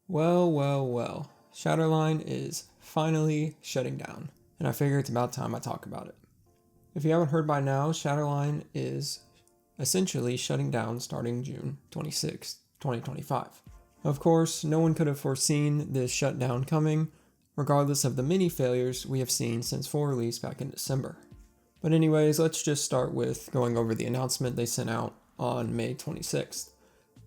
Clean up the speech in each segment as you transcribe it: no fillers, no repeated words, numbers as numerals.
Well. Shatterline is finally shutting down, and I figure it's about time I talk about it. If you haven't heard by now, Shatterline is essentially shutting down starting June 26, 2025. Of course, no one could have foreseen this shutdown coming, regardless of the many failures we have seen since full release back in December. But anyways, let's just start with going over the announcement they sent out on May 26th.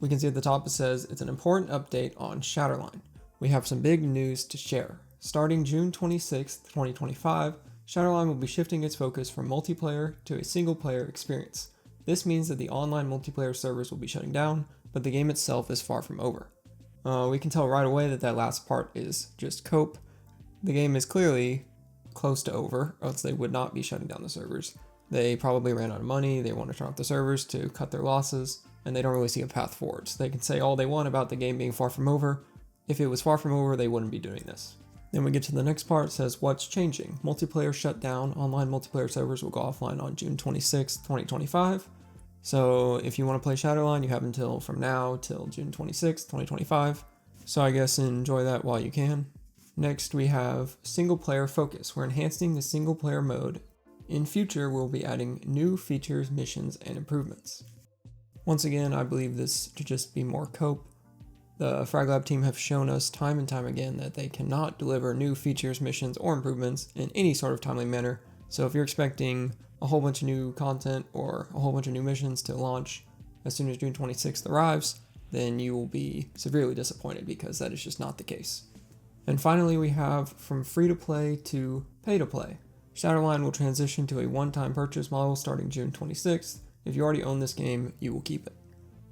We can see at the top it says, it's an important update on Shatterline. We have some big news to share. Starting June 26th, 2025, Shatterline will be shifting its focus from multiplayer to a single-player experience. This means that the online multiplayer servers will be shutting down, but the game itself is far from over. We can tell right away that last part is just cope. The game is clearly close to over, else they would not be shutting down the servers. They probably ran out of money, they want to turn off the servers to cut their losses, and they don't really see a path forward. So they can say all they want about the game being far from over. If it was far from over, they wouldn't be doing this. Then we get to the next part, it says what's changing. Multiplayer shut down, online multiplayer servers will go offline on June 26th, 2025. So if you want to play Shatterline, you have until from now till June 26th, 2025. So I guess enjoy that while you can. Next we have single player focus. We're enhancing the single player mode. In future, we'll be adding new features, missions, and improvements. Once again, I believe this to just be more cope. The Frag Lab team have shown us time and time again that they cannot deliver new features, missions, or improvements in any sort of timely manner. So if you're expecting a whole bunch of new content or a whole bunch of new missions to launch as soon as June 26th arrives, then you will be severely disappointed because that is just not the case. And finally, we have from free to play to pay to play. Shatterline will transition to a one-time purchase model starting June 26th. If you already own this game, you will keep it.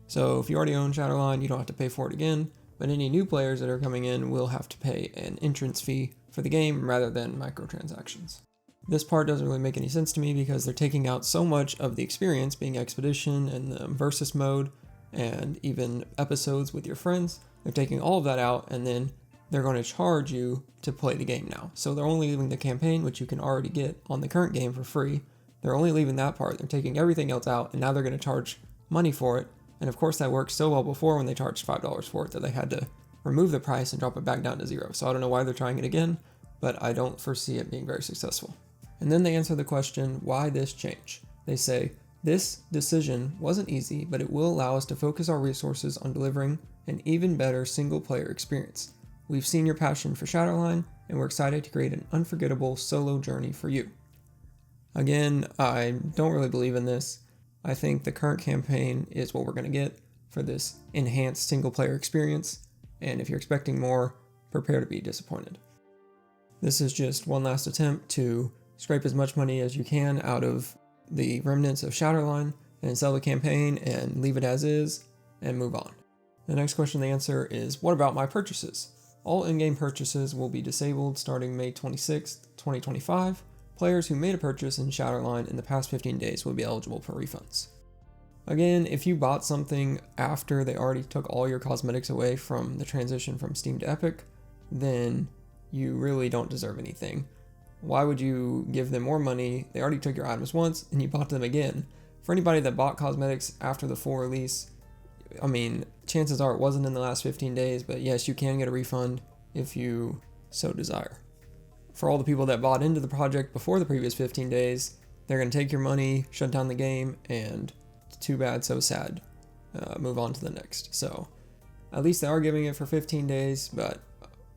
So if you already own Shatterline, you don't have to pay for it again, but any new players that are coming in will have to pay an entrance fee for the game rather than microtransactions. This part doesn't really make any sense to me because they're taking out so much of the experience, being expedition and the versus mode and even episodes with your friends. They're taking all of that out and then they're going to charge you to play the game now. So they're only leaving the campaign, which you can already get on the current game for free. They're only leaving that part. They're taking everything else out and now they're going to charge money for it. And of course that worked so well before when they charged $5 for it that they had to remove the price and drop it back down to $0. So I don't know why they're trying it again, but I don't foresee it being very successful. And then they answer the question, why this change? They say, this decision wasn't easy, but it will allow us to focus our resources on delivering an even better single player experience. We've seen your passion for Shatterline, and we're excited to create an unforgettable solo journey for you. Again, I don't really believe in this. I think the current campaign is what we're going to get for this enhanced single player experience, and if you're expecting more, prepare to be disappointed. This is just one last attempt to scrape as much money as you can out of the remnants of Shatterline and sell the campaign and leave it as is and move on. The next question they answer is, what about my purchases? All in-game purchases will be disabled starting May 26th, 2025. Players who made a purchase in Shatterline in the past 15 days will be eligible for refunds. Again, if you bought something after they already took all your cosmetics away from the transition from Steam to Epic, then you really don't deserve anything. Why would you give them more money? They already took your items once and you bought them again. For anybody that bought cosmetics after the full release, I mean, chances are it wasn't in the last 15 days, but yes, you can get a refund if you so desire. For all the people that bought into the project before the previous 15 days, they're going to take your money, shut down the game, and too bad, so sad. Move on to the next. So at least they are giving it for 15 days, but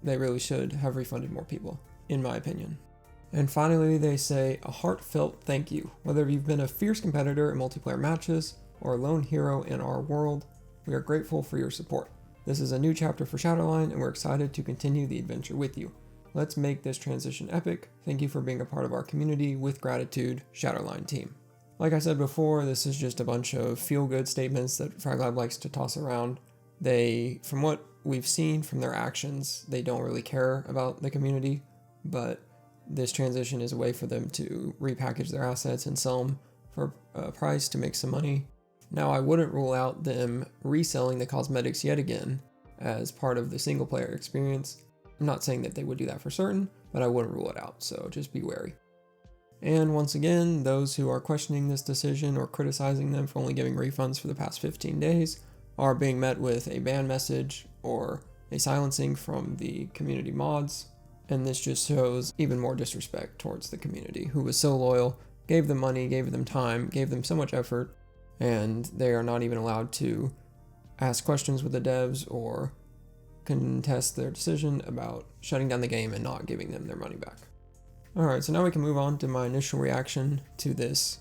they really should have refunded more people, in my opinion. And finally, they say a heartfelt thank you. Whether you've been a fierce competitor in multiplayer matches or a lone hero in our world, we are grateful for your support. This is a new chapter for Shatterline, and we're excited to continue the adventure with you. Let's make this transition epic. Thank you for being a part of our community. With gratitude, Shatterline team. Like I said before, this is just a bunch of feel-good statements that Frag Lab likes to toss around. From what we've seen from their actions, they don't really care about the community, but this transition is a way for them to repackage their assets and sell them for a price to make some money. Now, I wouldn't rule out them reselling the cosmetics yet again as part of the single player experience. I'm not saying that they would do that for certain, but I wouldn't rule it out, so just be wary. And once again, those who are questioning this decision or criticizing them for only giving refunds for the past 15 days are being met with a ban message or a silencing from the community mods, and this just shows even more disrespect towards the community, who was so loyal, gave them money, gave them time, gave them so much effort, and they are not even allowed to ask questions with the devs or contest their decision about shutting down the game and not giving them their money back. Alright, so now we can move on to my initial reaction to this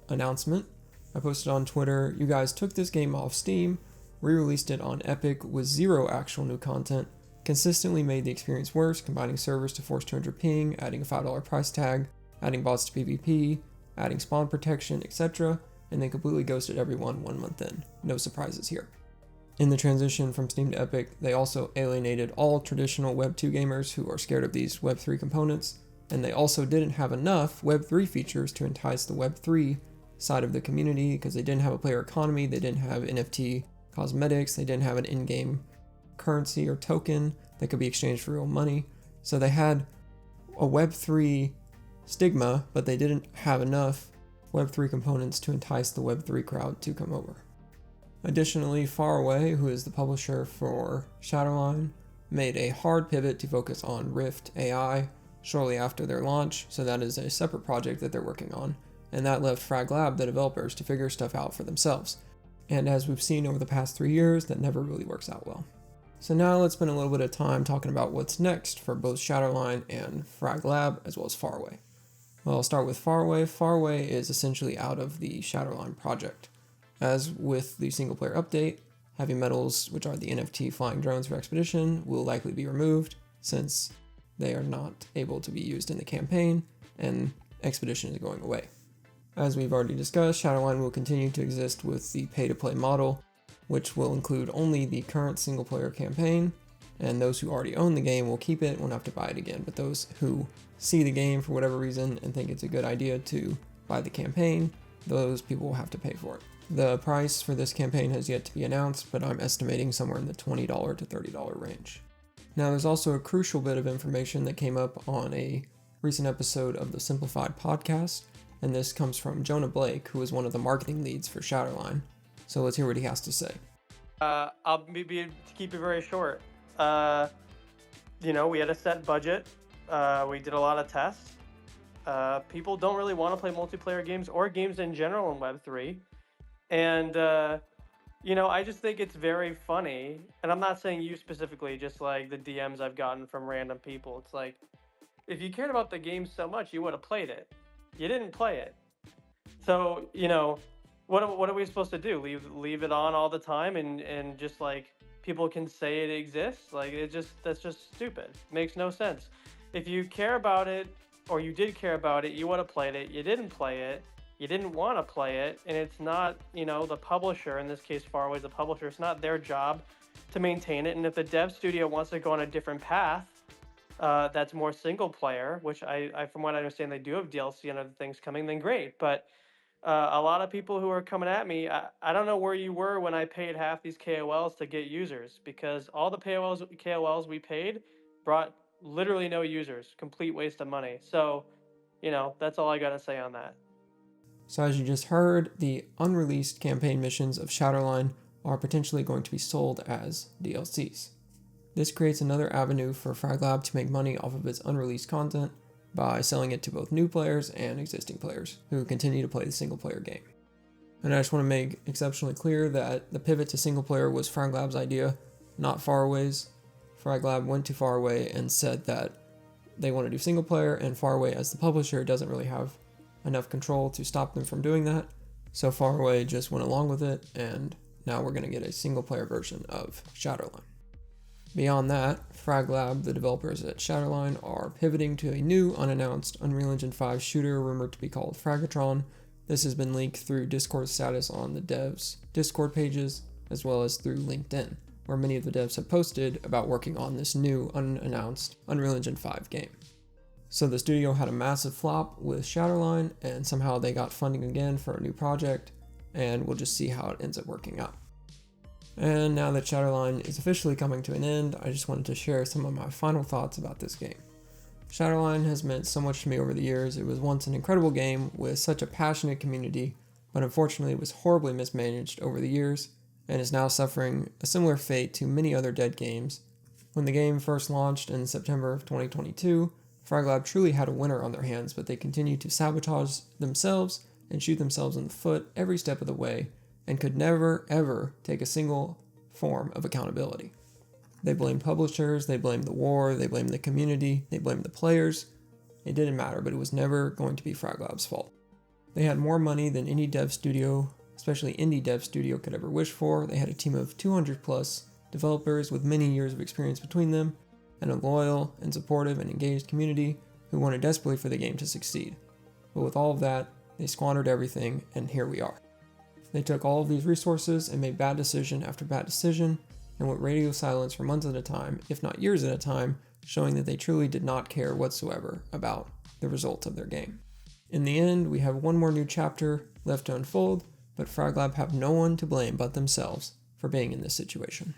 announcement. I posted on Twitter, you guys took this game off Steam, re-released it on Epic with 0 actual new content, consistently made the experience worse, combining servers to force 200 ping, adding a $5 price tag, adding bots to PvP, adding spawn protection, etc., and then completely ghosted everyone 1 month in. No surprises here. In the transition from Steam to Epic, they also alienated all traditional Web 2 gamers who are scared of these Web 3 components, and they also didn't have enough Web 3 features to entice the Web 3 side of the community, because they didn't have a player economy, they didn't have NFT cosmetics, they didn't have an in-game currency or token that could be exchanged for real money. So they had a Web 3 stigma, but they didn't have enough Web 3 components to entice the Web 3 crowd to come over. Additionally, Faraway, who is the publisher for Shatterline, made a hard pivot to focus on Rift AI shortly after their launch, so that is a separate project that they're working on, and that left Frag Lab, the developers, to figure stuff out for themselves. And as we've seen over the past 3 years, that never really works out well. So now let's spend a little bit of time talking about what's next for both Shatterline and Frag Lab, as well as Faraway. Well, I'll start with Faraway. Faraway is essentially out of the Shatterline project. As with the single player update, heavy metals, which are the NFT flying drones for Expedition, will likely be removed since they are not able to be used in the campaign, and Expedition is going away. As we've already discussed, Shatterline will continue to exist with the pay-to-play model, which will include only the current single-player campaign, and those who already own the game will keep it, won't have to buy it again, but those who see the game for whatever reason and think it's a good idea to buy the campaign, those people will have to pay for it. The price for this campaign has yet to be announced, but I'm estimating somewhere in the $20 to $30 range. Now, there's also a crucial bit of information that came up on a recent episode of the Simplified podcast, and this comes from Jonah Blake, who is one of the marketing leads for Shatterline. So let's hear what he has to say. I'll maybe to keep it very short. We had a set budget. We did a lot of tests. People don't really want to play multiplayer games or games in general in Web3. And, I just think it's very funny. And I'm not saying you specifically, just like the DMs I've gotten from random people. It's like, if you cared about the game so much, you would have played it. You didn't play it. So, what are we supposed to do? Leave it on all the time and just like people can say it exists? Like that's just stupid. Makes no sense. If you care about it or you did care about it, you would have played it. You didn't play it. You didn't want to play it, and it's not, the publisher, in this case Faraway is the publisher, it's not their job to maintain it. And if the dev studio wants to go on a different path that's more single player, which I from what I understand they do have DLC and other things coming, then great. But a lot of people who are coming at me, I don't know where you were when I paid half these KOLs to get users, because all the KOLs we paid brought literally no users. Complete waste of money. So, that's all I got to say on that. So as you just heard, the unreleased campaign missions of Shatterline are potentially going to be sold as DLCs. This creates another avenue for Frag Lab to make money off of its unreleased content by selling it to both new players and existing players who continue to play the single player game. And I just want to make exceptionally clear that the pivot to single player was Frag Lab's idea, not Faraway's. Frag Lab went to Faraway and said that they want to do single player, and Faraway as the publisher doesn't really have enough control to stop them from doing that. So Faraway just went along with it, and now we're going to get a single player version of Shatterline. Beyond that, Frag Lab, the developers at Shatterline, are pivoting to a new unannounced Unreal Engine 5 shooter rumored to be called Fragatron. This has been leaked through Discord status on the devs' Discord pages, as well as through LinkedIn, where many of the devs have posted about working on this new unannounced Unreal Engine 5 game. So the studio had a massive flop with Shatterline, and somehow they got funding again for a new project, and we'll just see how it ends up working out. And now that Shatterline is officially coming to an end, I just wanted to share some of my final thoughts about this game. Shatterline has meant so much to me over the years. It was once an incredible game with such a passionate community, but unfortunately it was horribly mismanaged over the years, and is now suffering a similar fate to many other dead games When the game first launched in September of 2022, Frag Lab truly had a winner on their hands, but they continued to sabotage themselves and shoot themselves in the foot every step of the way, and could never, ever take a single form of accountability. They blamed publishers, they blamed the war, they blamed the community, they blamed the players. It didn't matter, but it was never going to be Frag Lab's fault. They had more money than any dev studio, especially indie dev studio, could ever wish for. They had a team of 200 plus developers with many years of experience between them, and a loyal and supportive and engaged community who wanted desperately for the game to succeed. But with all of that, they squandered everything, and here we are. They took all of these resources and made bad decision after bad decision, and went radio silence for months at a time, if not years at a time, showing that they truly did not care whatsoever about the results of their game. In the end, we have one more new chapter left to unfold, but Frag Lab have no one to blame but themselves for being in this situation.